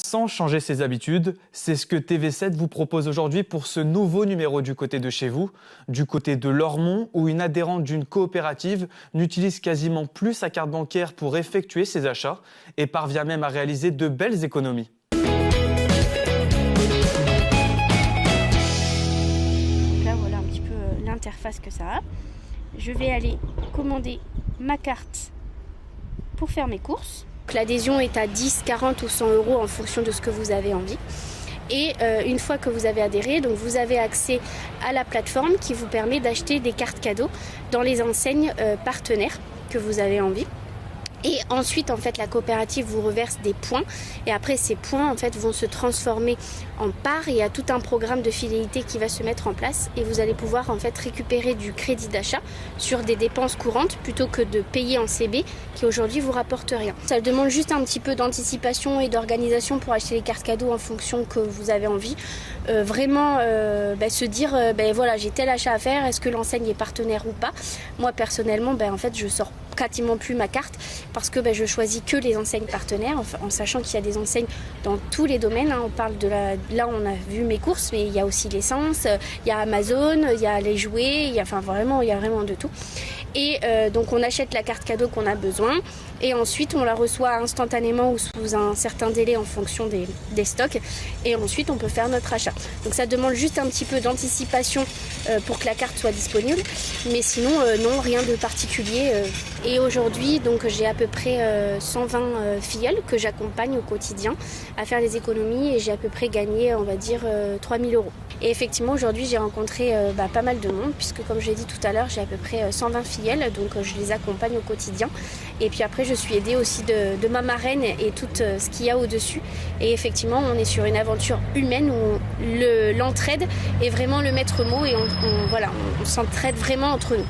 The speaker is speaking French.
Sans changer ses habitudes, c'est ce que TV7 vous propose aujourd'hui pour ce nouveau numéro du côté de chez vous, du côté de Lormont, où une adhérente d'une coopérative n'utilise quasiment plus sa carte bancaire pour effectuer ses achats et parvient même à réaliser de belles économies. Là, voilà un petit peu l'interface que ça a. Je vais aller commander ma carte pour faire mes courses. L'adhésion est à 10, 40 ou 100 € en fonction de ce que vous avez envie. Et une fois que vous avez adhéré, donc vous avez accès à la plateforme qui vous permet d'acheter des cartes cadeaux dans les enseignes partenaires que vous avez envie. Et ensuite, en fait, la coopérative vous reverse des points. Et après, ces points, en fait, vont se transformer en parts. Et il y a tout un programme de fidélité qui va se mettre en place. Et vous allez pouvoir, en fait, récupérer du crédit d'achat sur des dépenses courantes plutôt que de payer en CB qui, aujourd'hui, vous rapporte rien. Ça demande juste un petit peu d'anticipation et d'organisation pour acheter les cartes cadeaux en fonction que vous avez envie. Se dire, voilà, j'ai tel achat à faire. Est-ce que l'enseigne est partenaire ou pas? Moi, personnellement, en fait, je sors quasiment plus ma carte parce que je choisis que les enseignes partenaires en sachant qu'il y a des enseignes dans tous les domaines. On parle de là on a vu mes courses, mais il y a aussi l'essence, il y a Amazon, il y a les jouets, il y a vraiment de tout. Et donc on achète la carte cadeau qu'on a besoin et ensuite on la reçoit instantanément ou sous un certain délai en fonction des stocks et ensuite on peut faire notre achat. Donc ça demande juste un petit peu d'anticipation pour que la carte soit disponible, mais sinon non, rien de particulier. Et aujourd'hui donc j'ai à peu près 120 filleuls que j'accompagne au quotidien à faire des économies et j'ai à peu près gagné on va dire 3 000 €. Et effectivement aujourd'hui j'ai rencontré pas mal de monde puisque comme je l'ai dit tout à l'heure j'ai à peu près 120 filleuls donc je les accompagne au quotidien et puis après je suis aidée aussi de ma marraine et tout ce qu'il y a au-dessus et effectivement on est sur une aventure humaine où l'entraide est vraiment le maître mot et on s'entraide vraiment entre nous.